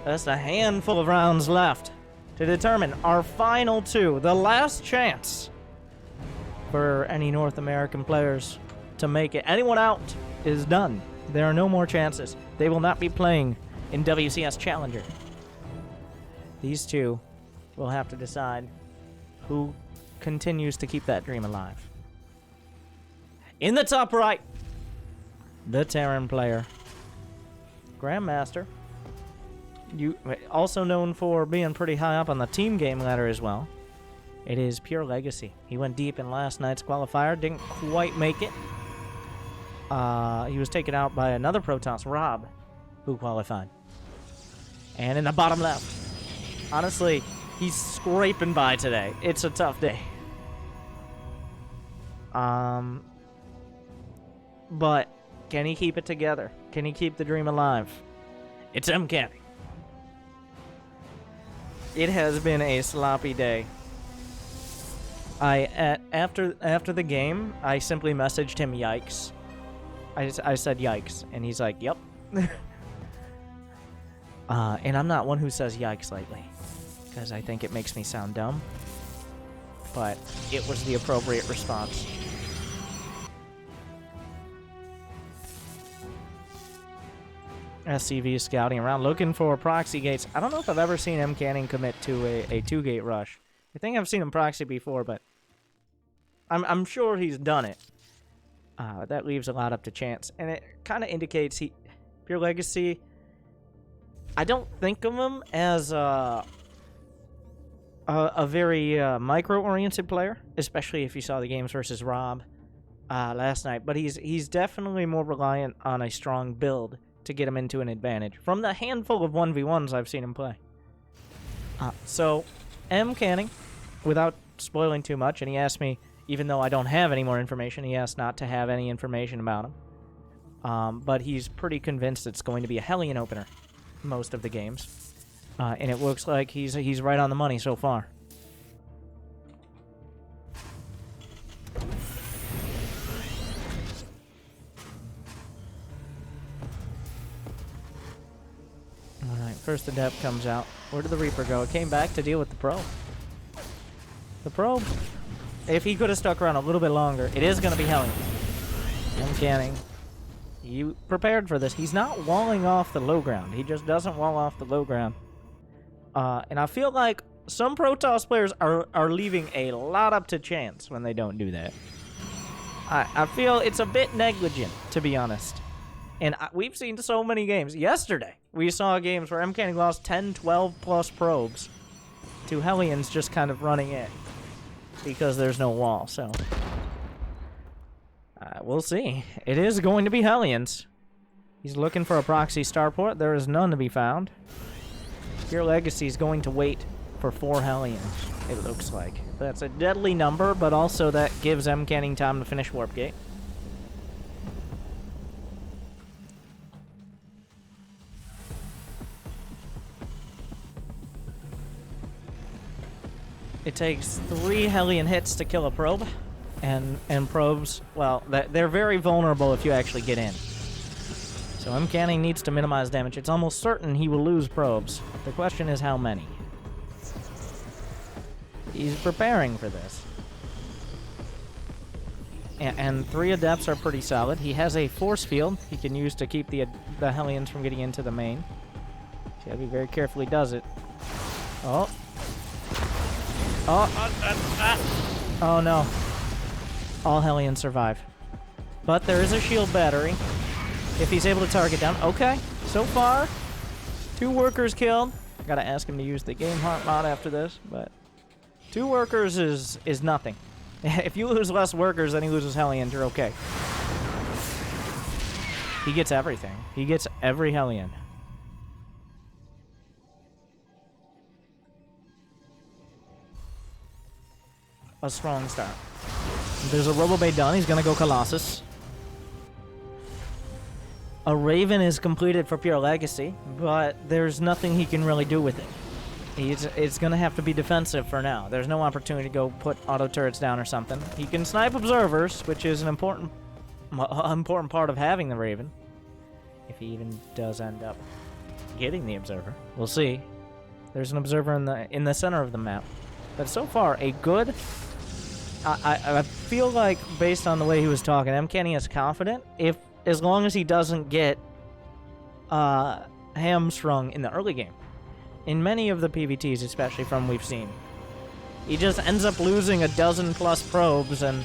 Just a handful of rounds left to determine our final two. The last chance for any North American players to make it. Anyone out is done. There are no more chances. They will not be playing in WCS Challenger. These two will have to decide who continues to keep that dream alive. In the top right, the Terran player, Grandmaster. You also known for being pretty high up on the team game ladder as well. It is PureLegacy. He went deep in last night's qualifier, didn't quite make it. He was taken out by another Protoss, Rob, who qualified. And in the bottom left, honestly, he's scraping by today. It's a tough day. But can he keep it together? Can he keep the dream alive? It's Mcanning. It has been a sloppy day. After the game, I simply messaged him yikes. I said yikes, and he's like, yep. And I'm not one who says yikes lately, because I think it makes me sound dumb. But it was the appropriate response. SCV is scouting around, looking for proxy gates. I don't know if I've ever seen Mcanning commit to a 2-gate rush. I think I've seen him proxy before, but I'm sure he's done it. That leaves a lot up to chance, and it kind of indicates PureLegacy. I don't think of him as a very micro-oriented player, especially if you saw the games versus Rob last night. But he's definitely more reliant on a strong build to get him into an advantage from the handful of 1v1s I've seen him play. So, Mcanning, without spoiling too much, and he asked me, even though I don't have any more information, he asked not to have any information about him. But he's pretty convinced it's going to be a Hellion opener most of the games. And it looks like he's right on the money so far. Alright, first Adept comes out. Where did the Reaper go? It came back to deal with the Probe. The Probe, if he could have stuck around a little bit longer, it is going to be Hellion. Mcanning, you prepared for this. He's not walling off the low ground. He just doesn't wall off the low ground. And I feel like some Protoss players are leaving a lot up to chance when they don't do that. I feel it's a bit negligent, to be honest. And we've seen so many games. Yesterday, we saw games where Mcanning lost 10, 12 plus probes to Hellions just kind of running in because there's no wall. So we'll see. It is going to be Hellions. He's looking for a proxy starport. There is none to be found. PureLegacy is going to wait for 4 Hellions, it looks like. That's a deadly number, but also that gives Mcanning time to finish Warp Gate. It takes 3 Hellion hits to kill a probe, and probes, well, they're very vulnerable if you actually get in. So Mcanning needs to minimize damage. It's almost certain he will lose probes. The question is how many. He's preparing for this. And 3 Adepts are pretty solid. He has a force field he can use to keep the Hellions from getting into the main. He's gotta be very careful he does it. Oh. Oh no. All Hellions survive. But there is a shield battery. If he's able to target down. Okay. So far, 2 workers killed. Gotta ask him to use the game heart mod after this, but 2 workers is nothing. If you lose less workers than he loses Hellions, you're okay. He gets everything. He gets every Hellion. A strong start. There's a Robobay done. He's gonna go Colossus. A Raven is completed for PureLegacy, but there's nothing he can really do with it. It's gonna have to be defensive for now. There's no opportunity to go put auto turrets down or something. He can snipe observers, which is an important part of having the Raven, if he even does end up getting the observer. We'll see. There's an observer in the center of the map. But so far, a good... I feel like, based on the way he was talking, Mcanning is confident as long as he doesn't get hamstrung in the early game. In many of the PvTs, especially from we've seen, he just ends up losing a dozen plus probes, and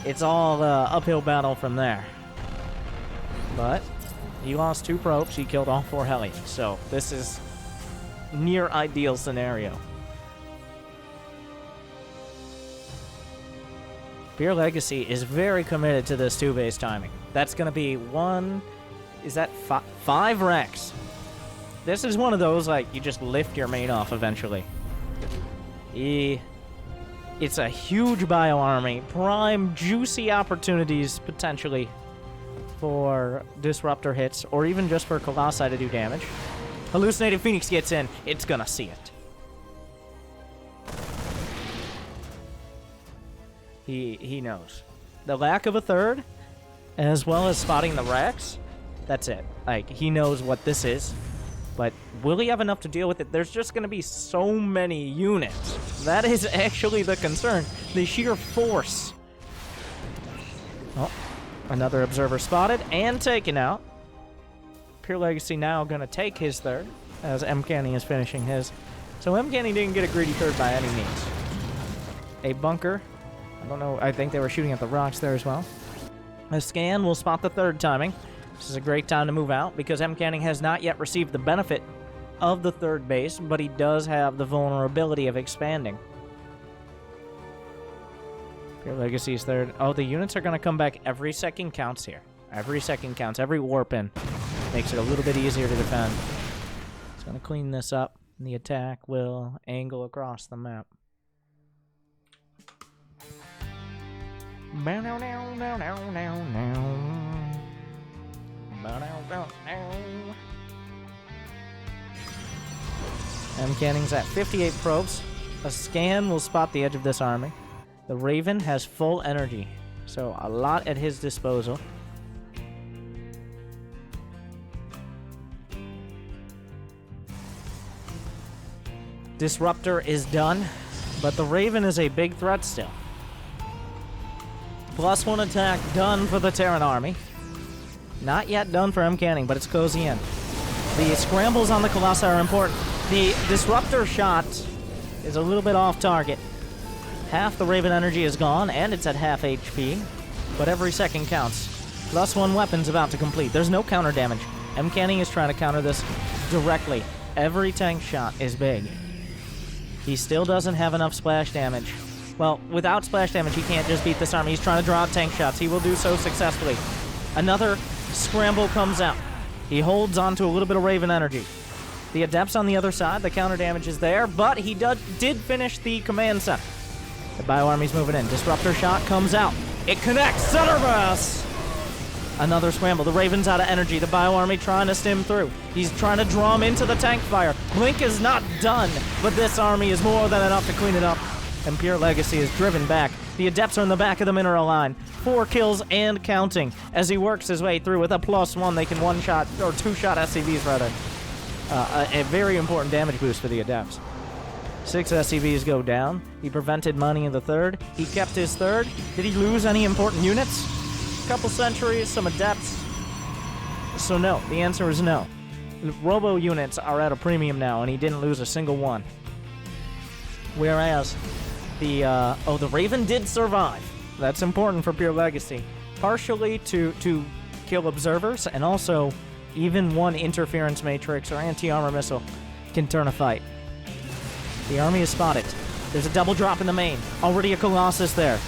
it's all uphill battle from there. But he lost 2 probes, he killed all 4 heli, so this is near ideal scenario. PureLegacy is very committed to this 2-base timing. That's going to be 5 Rex. This is one of those, like, you just lift your main off eventually. It's a huge bio army. Prime, juicy opportunities, potentially, for Disruptor hits, or even just for Colossi to do damage. Hallucinated Phoenix gets in. It's gonna see it. He knows. The lack of a third, as well as spotting the Rex, that's it. Like, he knows what this is. But will he have enough to deal with it? There's just going to be so many units. That is actually the concern. The sheer force. Oh, another observer spotted and taken out. PureLegacy now going to take his third, as Mcanning is finishing his. So Mcanning didn't get a greedy third by any means. A bunker. I don't know. I think they were shooting at the rocks there as well. A scan will spot the third timing. This is a great time to move out because Mcanning has not yet received the benefit of the third base, but he does have the vulnerability of expanding. PureLegacy's third. Oh, the units are going to come back. Every second counts here. Every second counts. Every warp in makes it a little bit easier to defend. It's going to clean this up, and the attack will angle across the map. Mcanning's at 58 probes. A scan will spot the edge of this army. The Raven has full energy, so a lot at his disposal. Disruptor is done, but the Raven is a big threat still. +1 attack done for the Terran army. Not yet done for Mcanning, but it's cozy in. The scrambles on the Colossi are important. The Disruptor shot is a little bit off target. Half the Raven energy is gone, and it's at half HP. But every second counts. +1 weapon's about to complete. There's no counter damage. Mcanning is trying to counter this directly. Every tank shot is big. He still doesn't have enough splash damage. Well, without splash damage, he can't just beat this army. He's trying to draw out tank shots. He will do so successfully. Another scramble comes out. He holds on to a little bit of Raven energy. The Adepts on the other side, the counter damage is there, but he did finish the command center. The Bio Army's moving in. Disruptor shot comes out. It connects. Center mass! Another scramble. The Raven's out of energy. The Bio Army trying to stim through. He's trying to draw him into the tank fire. Blink is not done, but this army is more than enough to clean it up. And PureLegacy is driven back. The Adepts are in the back of the mineral line. 4 kills and counting. As he works his way through with a +1, they can one-shot, or two-shot SCVs rather. A very important damage boost for the Adepts. 6 SCVs go down. He prevented money in the third. He kept his third. Did he lose any important units? A couple sentries, some Adepts. So no, the answer is no. Robo units are at a premium now, and he didn't lose a single one. Whereas the Raven did survive. That's important for PureLegacy. Partially to kill observers, and also even one interference matrix or anti-armor missile can turn a fight. The army is spotted. There's a double drop in the main. Already a Colossus there.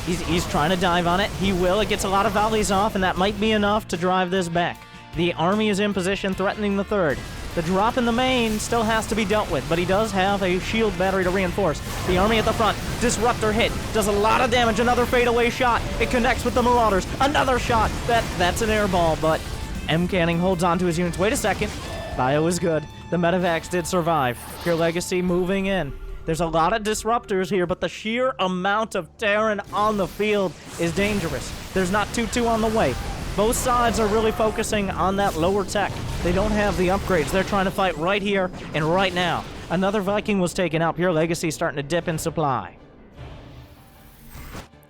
He's trying to dive on it. He will. It gets a lot of volleys off, and that might be enough to drive this back. The army is in position, threatening the third. The drop in the main still has to be dealt with, but he does have a shield battery to reinforce. The army at the front. Disruptor hit. Does a lot of damage. Another fadeaway shot. It connects with the Marauders. Another shot. That's an air ball, but Mcanning holds on to his units. Wait a second. Bio is good. The Medivacs did survive. PureLegacy moving in. There's a lot of disruptors here, but the sheer amount of Terran on the field is dangerous. There's not 2-2 on the way. Both sides are really focusing on that lower tech. They don't have the upgrades. They're trying to fight right here and right now. Another Viking was taken out. PureLegacy starting to dip in supply.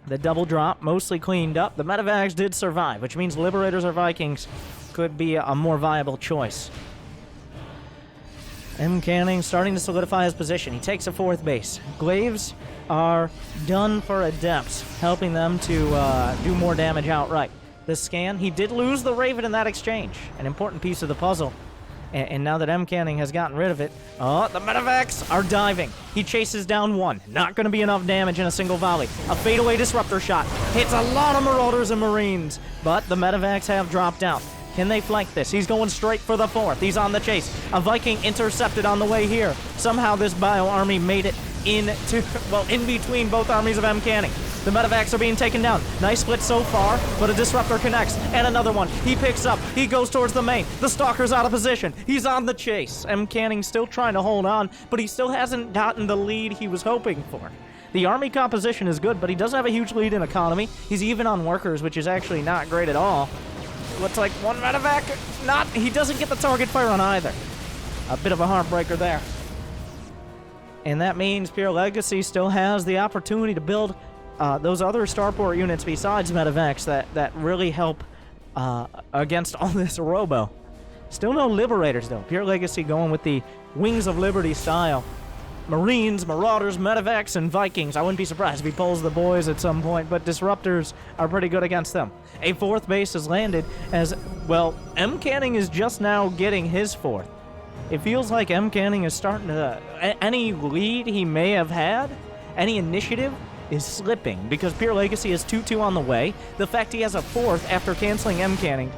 The double drop mostly cleaned up. The medevacs did survive, which means Liberators or Vikings could be a more viable choice. Mcanning starting to solidify his position. He takes a 4th base. Glaives are done for Adepts, helping them to do more damage outright. The scan, he did lose the Raven in that exchange, an important piece of the puzzle. And now that Mcanning has gotten rid of it, the medevacs are diving. He chases down one. Not going to be enough damage in a single volley. A fadeaway disruptor shot hits a lot of Marauders and Marines, but the medevacs have dropped out. Can they flank this? He's going straight for the 4th. He's on the chase. A Viking intercepted on the way here. Somehow this bio army made it in between both armies of Mcanning. The medevacs are being taken down. Nice split so far, but a disruptor connects. And another one. He picks up. He goes towards the main. The Stalker's out of position. He's on the chase. Mcanning still trying to hold on, but he still hasn't gotten the lead he was hoping for. The army composition is good, but he doesn't have a huge lead in economy. He's even on workers, which is actually not great at all. Looks like one medevac. He doesn't get the target fire on either. A bit of a heartbreaker there. And that means PureLegacy still has the opportunity to build those other starport units besides medevacs that really help against all this robo. Still no Liberators, though. PureLegacy going with the Wings of Liberty style. Marines, Marauders, medevacs, and Vikings. I wouldn't be surprised if he pulls the boys at some point, but Disruptors are pretty good against them. A 4th base has landed as, well, Mcanning is just now getting his 4th. It feels like Mcanning is starting to... Any lead he may have had, any initiative, is slipping because PureLegacy is 2-2 on the way. The fact he has a 4th after canceling Mcanning's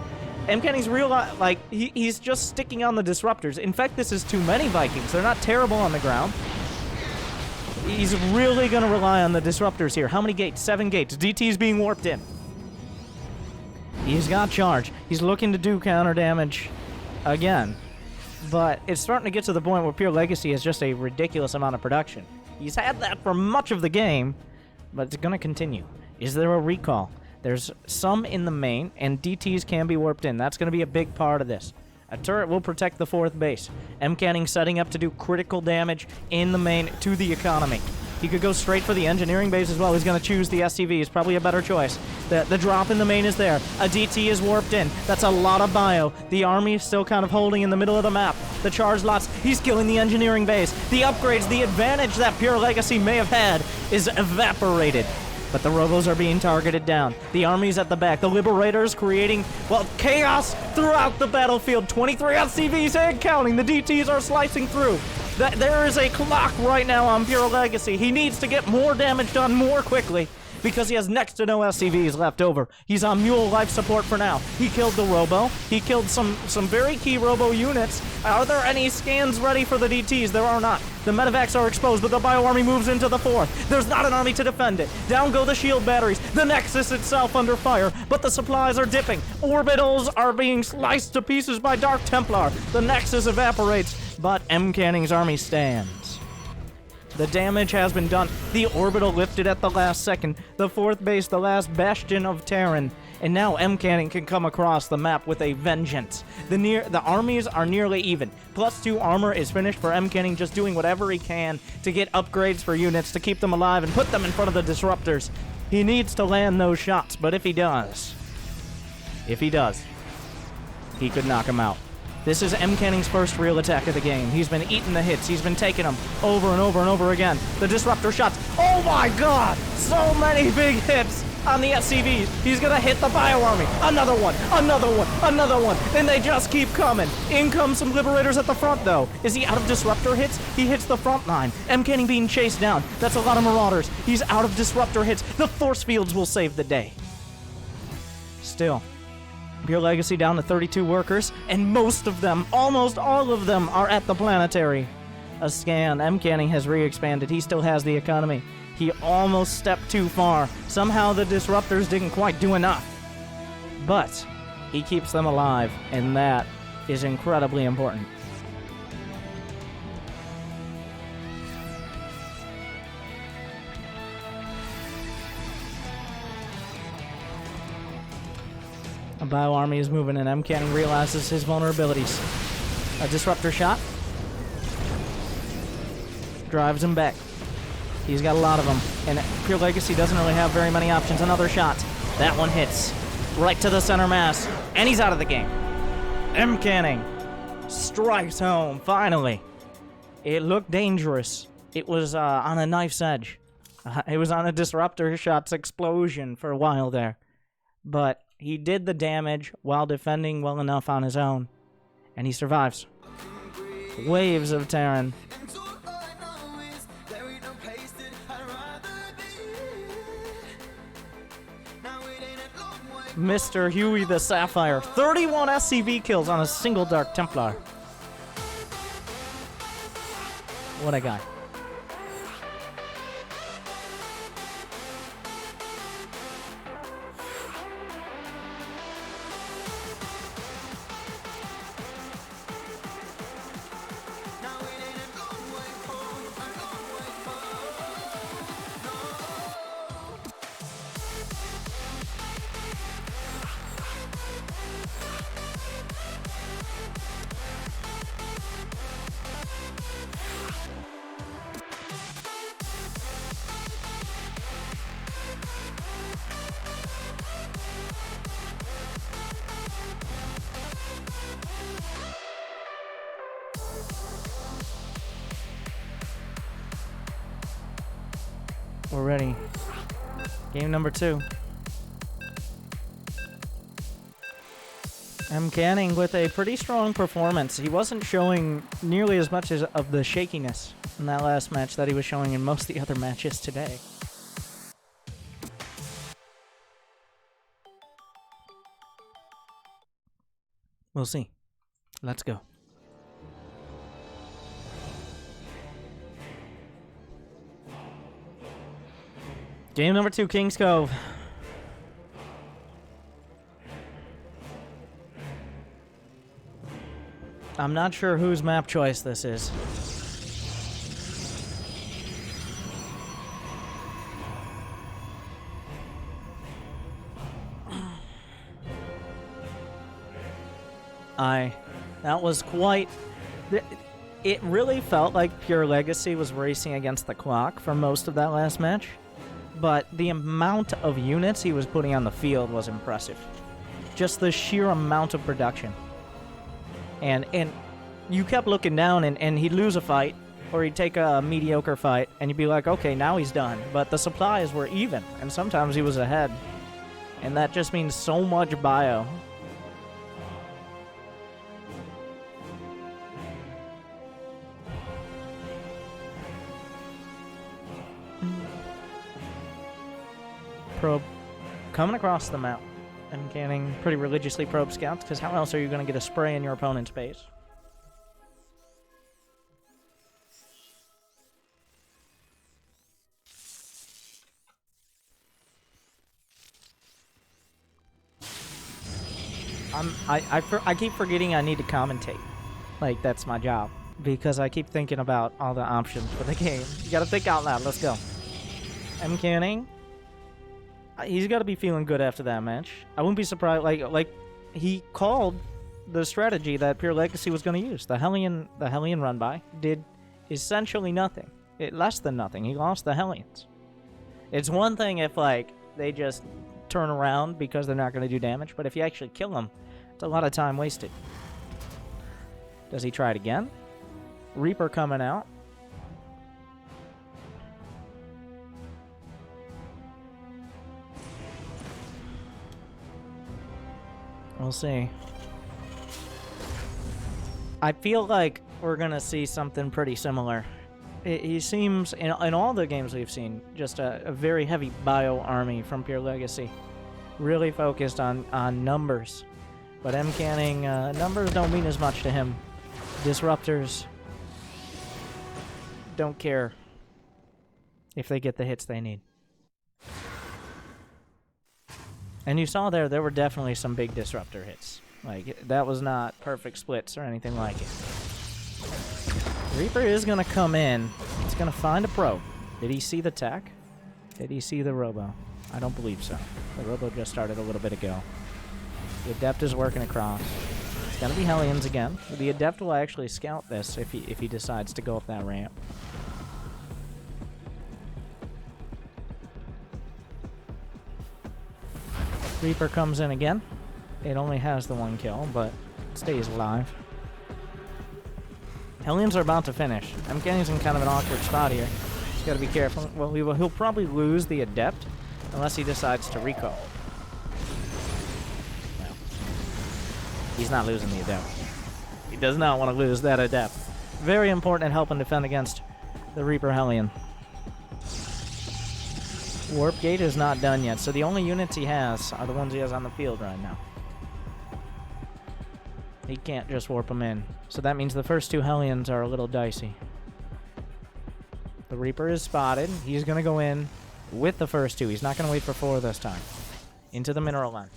he's just sticking on the Disruptors. In fact, this is too many Vikings. They're not terrible on the ground. He's really going to rely on the Disruptors here. How many gates? 7 gates. DT's being warped in. He's got charge. He's looking to do counter damage again. But it's starting to get to the point where PureLegacy has just a ridiculous amount of production. He's had that for much of the game, but it's going to continue. Is there a recall? There's some in the main, and DTs can be warped in. That's going to be a big part of this. A turret will protect the 4th base. Mcanning setting up to do critical damage in the main to the economy. He could go straight for the engineering base as well. He's going to choose the SCV. It's probably a better choice. The drop in the main is there. A DT is warped in. That's a lot of bio. The army is still kind of holding in the middle of the map. The charge lots. He's killing the engineering base. The upgrades, the advantage that PureLegacy may have had is evaporated. But the robos are being targeted down. The army's at the back. The Liberators creating, well, chaos throughout the battlefield. 23 SCVs and counting. The DTs are slicing through. There is a clock right now on PureLegacy. He needs to get more damage done more quickly because he has next to no SCVs left over. He's on Mule life support for now. He killed the robo. He killed some very key robo units. Are there any scans ready for the DTs? There are not. The medevacs are exposed, but the bio army moves into the 4th. There's not an army to defend it. Down go the shield batteries. The Nexus itself under fire, but the supplies are dipping. Orbitals are being sliced to pieces by Dark Templar. The Nexus evaporates, but Mcanning's army stands. The damage has been done. The orbital lifted at the last second. The 4th base, the last bastion of Terran. And now Mcanning can come across the map with a vengeance. The armies are nearly even. +2 armor is finished for Mcanning, just doing whatever he can to get upgrades for units to keep them alive and put them in front of the Disruptors. He needs to land those shots, but if he does, he could knock him out. This is Mcanning's first real attack of the game. He's been eating the hits. He's been taking them over and over and over again. The Disruptor shots. Oh my god! So many big hits on the SCVs. He's gonna hit the bio army. Another one, another one, another one. And they just keep coming. In comes some Liberators at the front, though. Is he out of Disruptor hits? He hits the front line. Mcanning being chased down. That's a lot of Marauders. He's out of Disruptor hits. The force fields will save the day. Still, PureLegacy down to 32 workers, and most of them, almost all of them, are at the planetary. A scan. Mcanning has re-expanded. He still has the economy. He almost stepped too far. Somehow the Disruptors didn't quite do enough. But he keeps them alive, and that is incredibly important. A bio army is moving, and Mcanning realizes his vulnerabilities. A disruptor shot drives him back. He's got a lot of them, and PureLegacy doesn't really have very many options. Another shot. That one hits right to the center mass, and he's out of the game. Mcanning strikes home, finally. It looked dangerous. It was on a knife's edge. It was on a disruptor shot's explosion for a while there. But he did the damage while defending well enough on his own, and he survives. Waves of Terran. Mr. Huey the Sapphire. 31 SCV kills on a single Dark Templar. What a guy. We're ready. Game number 2. Mcanning with a pretty strong performance. He wasn't showing nearly as much of the shakiness in that last match that he was showing in most of the other matches today. We'll see. Let's go. Game number 2, King's Cove. I'm not sure whose map choice this is. That was quite... It really felt like PureLegacy was racing against the clock for most of that last match. But the amount of units he was putting on the field was impressive. Just the sheer amount of production. And you kept looking down, and he'd lose a fight, or he'd take a mediocre fight, and you'd be like, okay, now he's done. But the supplies were even, and sometimes he was ahead. And that just means so much bio. Probe coming across the map. Mcanning pretty religiously probe scouts, because how else are you going to get a spray in your opponent's base? I keep forgetting I need to commentate. Like, that's my job. Because I keep thinking about all the options for the game. You gotta think out loud. Let's go. Mcanning. He's got to be feeling good after that match. I wouldn't be surprised. Like he called the strategy that PureLegacy was going to use. The Hellion run by did essentially nothing. Less than nothing. He lost the Hellions. It's one thing if like they just turn around because they're not going to do damage, but if you actually kill them, it's a lot of time wasted. Does he try it again? Reaper coming out. We'll see. I feel like we're going to see something pretty similar. He seems, in all the games we've seen, just a very heavy bio army from PureLegacy. Really focused on numbers. But Mcanning, numbers don't mean as much to him. Disruptors don't care if they get the hits they need. And you saw there were definitely some big disruptor hits. Like, that was not perfect splits or anything like it. Reaper is going to come in. He's going to find a probe. Did he see the tech? Did he see the robo? I don't believe so. The robo just started a little bit ago. The Adept is working across. It's gonna be Hellions again. The Adept will actually scout this if he decides to go up that ramp. Reaper comes in again. It only has the 1 kill, but it stays alive. Hellions are about to finish. Mcanning's in kind of an awkward spot here. He's got to be careful. Well, he'll probably lose the Adept unless he decides to recall. Well, he's not losing the Adept. He does not want to lose that Adept. Very important at helping defend against the Reaper Hellion. Warp Gate is not done yet, so the only units he has are the ones he has on the field right now. He can't just warp them in. So that means the first 2 Hellions are a little dicey. The Reaper is spotted. He's going to go in with the first 2. He's not going to wait for 4 this time. Into the mineral line.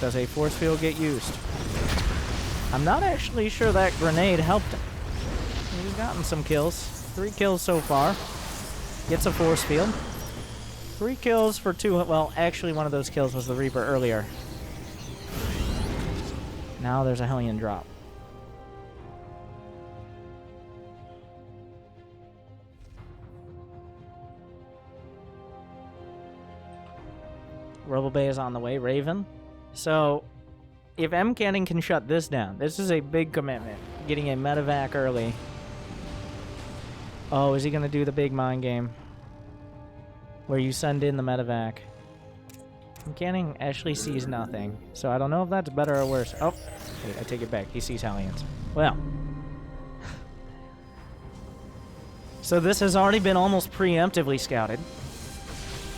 Does a force field get used? I'm not actually sure that grenade helped him. He's gotten some kills. 3 kills so far. Gets a force field. 3 kills for 2. Well, actually, one of those kills was the Reaper earlier. Now there's a Hellion drop. Rebel Bay is on the way. Raven. So, if Mcanning can shut this down, this is a big commitment. Getting a medevac early. Oh, is he going to do the big mind game? Where you send in the medevac. Mcanning actually sees nothing, so I don't know if that's better or worse. Oh, wait, I take it back. He sees Hellions. Well. So this has already been almost preemptively scouted.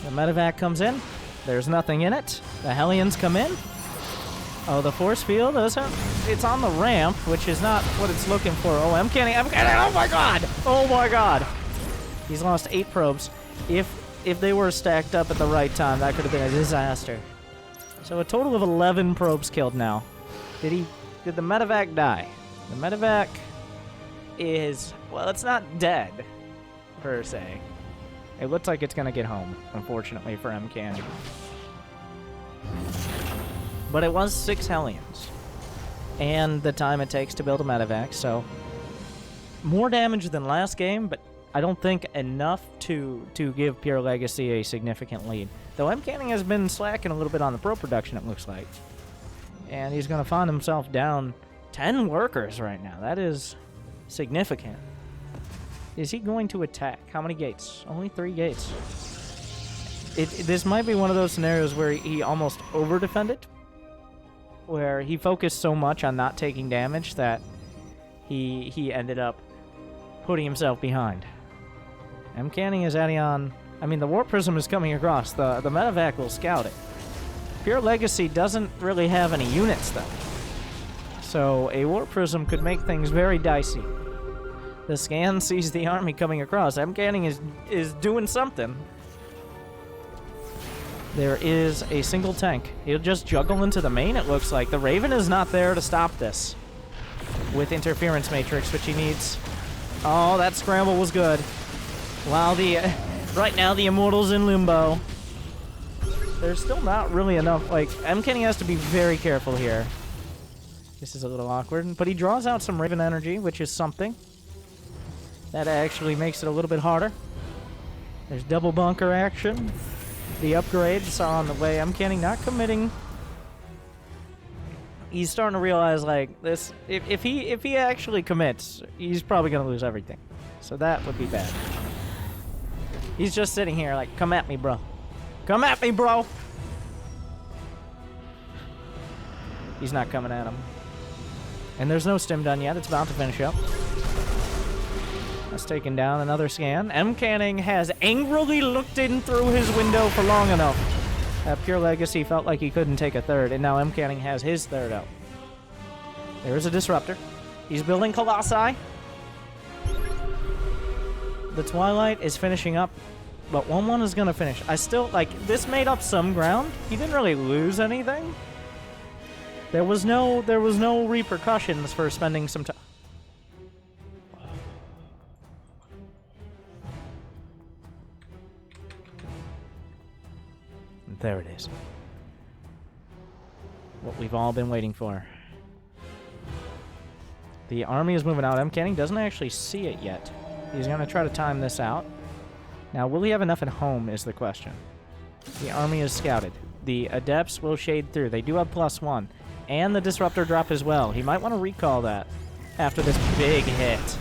The medevac comes in. There's nothing in it. The Hellions come in. Oh, the force field, it's on the ramp, which is not what it's looking for. Oh, Mcanning, oh my god! Oh my god! He's lost 8 probes. If they were stacked up at the right time, that could have been a disaster. So a total of 11 probes killed now. Did the medevac die? The medevac is, well, it's not dead, per se. It looks like it's going to get home, unfortunately, for Mcanning. But it was 6 Hellions. And the time it takes to build a medevac, so more damage than last game, but I don't think enough to give PureLegacy a significant lead. Though Mcanning has been slacking a little bit on the pro production, it looks like. And he's going to find himself down 10 workers right now. That is significant. Is he going to attack? How many gates? Only 3 gates. This might be one of those scenarios where he almost over-defended. Where he focused so much on not taking damage that he ended up putting himself behind. Mcanning is adding on. I mean, the Warp Prism is coming across. The medevac will scout it. PureLegacy doesn't really have any units, though. So a Warp Prism could make things very dicey. The scan sees the army coming across. Mcanning is doing something. There is a single tank. He'll just juggle into the main, it looks like. The Raven is not there to stop this. With Interference Matrix, which he needs. Oh, that scramble was good. Wow, right now the Immortal's in limbo. There's still not really enough, like, Mcanning has to be very careful here. This is a little awkward, but he draws out some Raven energy, which is something. That actually makes it a little bit harder. There's double bunker action. The upgrades are on the way. Mcanning not committing. He's starting to realize, like, this. If he actually commits, he's probably gonna lose everything. So that would be bad. He's just sitting here, like, come at me, bro. Come at me, bro. He's not coming at him. And there's no stim done yet. It's about to finish up. That's taken down another scan. Mcanning has angrily looked in through his window for long enough. PureLegacy felt like he couldn't take a third, and now Mcanning has his third out. There is a disruptor. He's building Colossi. The Twilight is finishing up, but 1-1 is going to finish. I still, like, this made up some ground. He didn't really lose anything. There was no repercussions for spending some time. There it is. What we've all been waiting for. The army is moving out. Mcanning doesn't actually see it yet. He's going to try to time this out. Now, will he have enough at home is the question. The army is scouted. The adepts will shade through. They do have +1. And the disruptor drop as well. He might want to recall that after this big hit.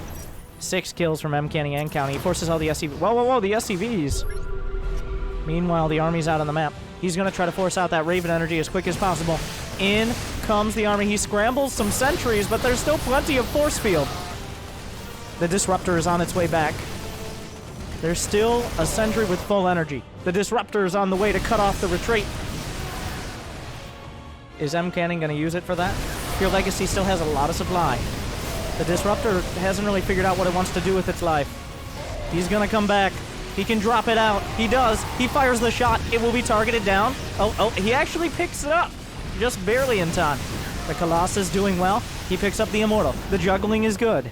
6 kills from Mcanning and counting. He forces all the SCVs. Whoa, whoa, whoa, the SCVs. Meanwhile, the army's out on the map. He's going to try to force out that Raven energy as quick as possible. In comes the army. He scrambles some sentries, but there's still plenty of force field. The disruptor is on its way back. There's still a sentry with full energy. The disruptor is on the way to cut off the retreat. Is Mcanning going to use it for that? PureLegacy still has a lot of supply. The disruptor hasn't really figured out what it wants to do with its life. He's going to come back. He can drop it out. He does. He fires the shot. It will be targeted down. Oh, he actually picks it up. Just barely in time. The Colossus doing well. He picks up the Immortal. The juggling is good.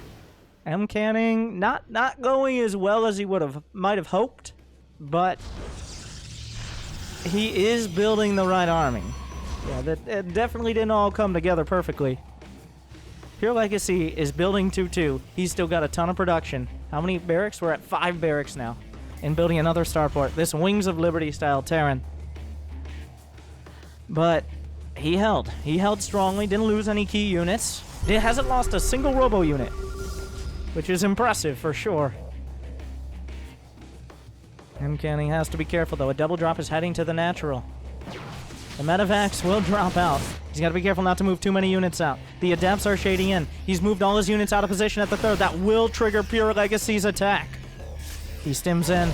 Mcanning not going as well as he might have hoped, but he is building the right army. Yeah, that definitely didn't all come together perfectly. PureLegacy is building 2-2. He's still got a ton of production. How many barracks? We're at 5 barracks now. And building another starport. This Wings of Liberty style Terran. But he held. He held strongly. Didn't lose any key units. It hasn't lost a single robo unit. Which is impressive for sure. Mcanning has to be careful though. A double drop is heading to the natural. The medevacs will drop out. He's got to be careful not to move too many units out. The adepts are shading in. He's moved all his units out of position at the 3rd. That will trigger PureLegacy's attack. He stims in.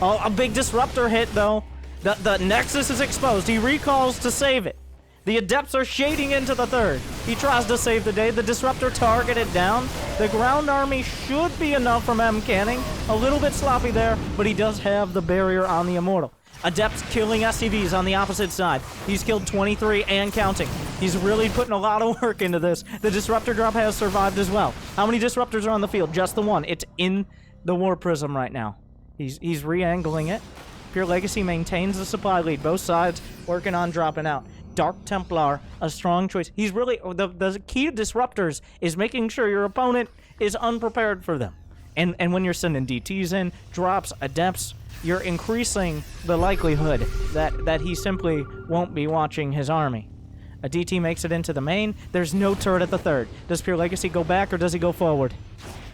Oh, a big disruptor hit, though. The Nexus is exposed. He recalls to save it. The adepts are shading into the 3rd. He tries to save the day. The disruptor targeted down. The ground army should be enough from Mcanning. A little bit sloppy there, but he does have the barrier on the Immortal. Adepts killing SCVs on the opposite side. He's killed 23 and counting. He's really putting a lot of work into this. The disruptor drop has survived as well. How many disruptors are on the field? Just the one. It's in the War Prism right now. He's re-angling it. PureLegacy maintains the supply lead. Both sides working on dropping out. Dark Templar, a strong choice. He's really... The key to disruptors is making sure your opponent is unprepared for them. And when you're sending DTs in, drops, adepts... You're increasing the likelihood that he simply won't be watching his army. A DT makes it into the main. There's no turret at the 3rd. Does PureLegacy go back or does he go forward?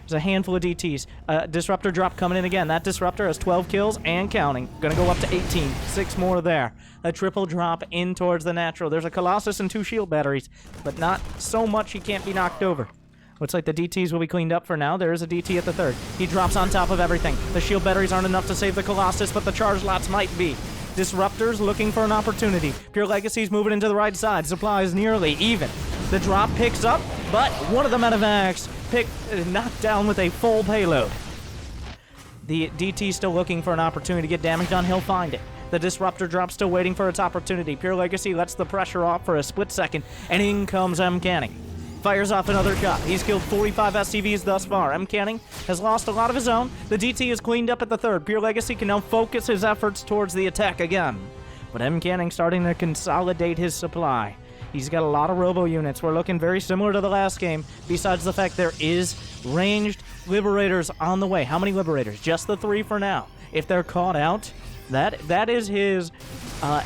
There's a handful of DTs. Disruptor drop coming in again. That disruptor has 12 kills and counting. Gonna go up to 18. 6 more there. A triple drop in towards the natural. There's a Colossus and 2 shield batteries, but not so much he can't be knocked over. Looks like the DTs will be cleaned up for now. There is a DT at the 3rd. He drops on top of everything. The shield batteries aren't enough to save the Colossus, but the charge lots might be. Disruptors looking for an opportunity. PureLegacy's moving into the right side. Supply is nearly even. The drop picks up, but one of the medevacs knocked down with a full payload. The DT's still looking for an opportunity to get damage done. He'll find it. The disruptor drop still waiting for its opportunity. PureLegacy lets the pressure off for a split second, and in comes Mcanning. Fires off another shot. He's killed 45 SCVs thus far. Mcanning has lost a lot of his own. The DT is cleaned up at the 3rd. PureLegacy can now focus his efforts towards the attack again. But Mcanning starting to consolidate his supply. He's got a lot of robo units. We're looking very similar to the last game, besides the fact there is ranged Liberators on the way. How many Liberators? Just the 3 for now. If they're caught out, that is his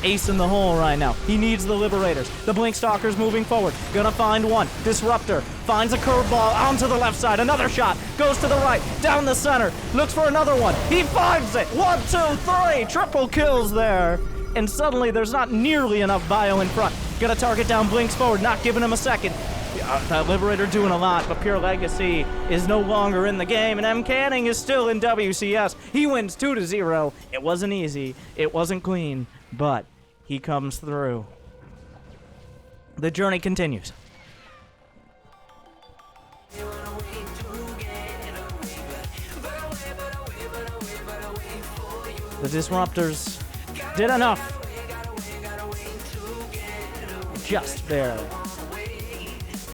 ace in the hole right now. He needs the Liberators. The Blink Stalker's moving forward. Gonna find one. Disruptor finds a curveball onto the left side. Another shot. Goes to the right. Down the center. Looks for another one. He finds it. 1, 2, 3. Triple kills there. And suddenly there's not nearly enough bio in front. Gonna target down. Blinks forward. Not giving him a second. That Liberator doing a lot, but PureLegacy is no longer in the game, and Mcanning is still in WCS. He wins 2-0. It wasn't easy. It wasn't clean, but he comes through. The journey continues. The Disruptors did enough. Just barely.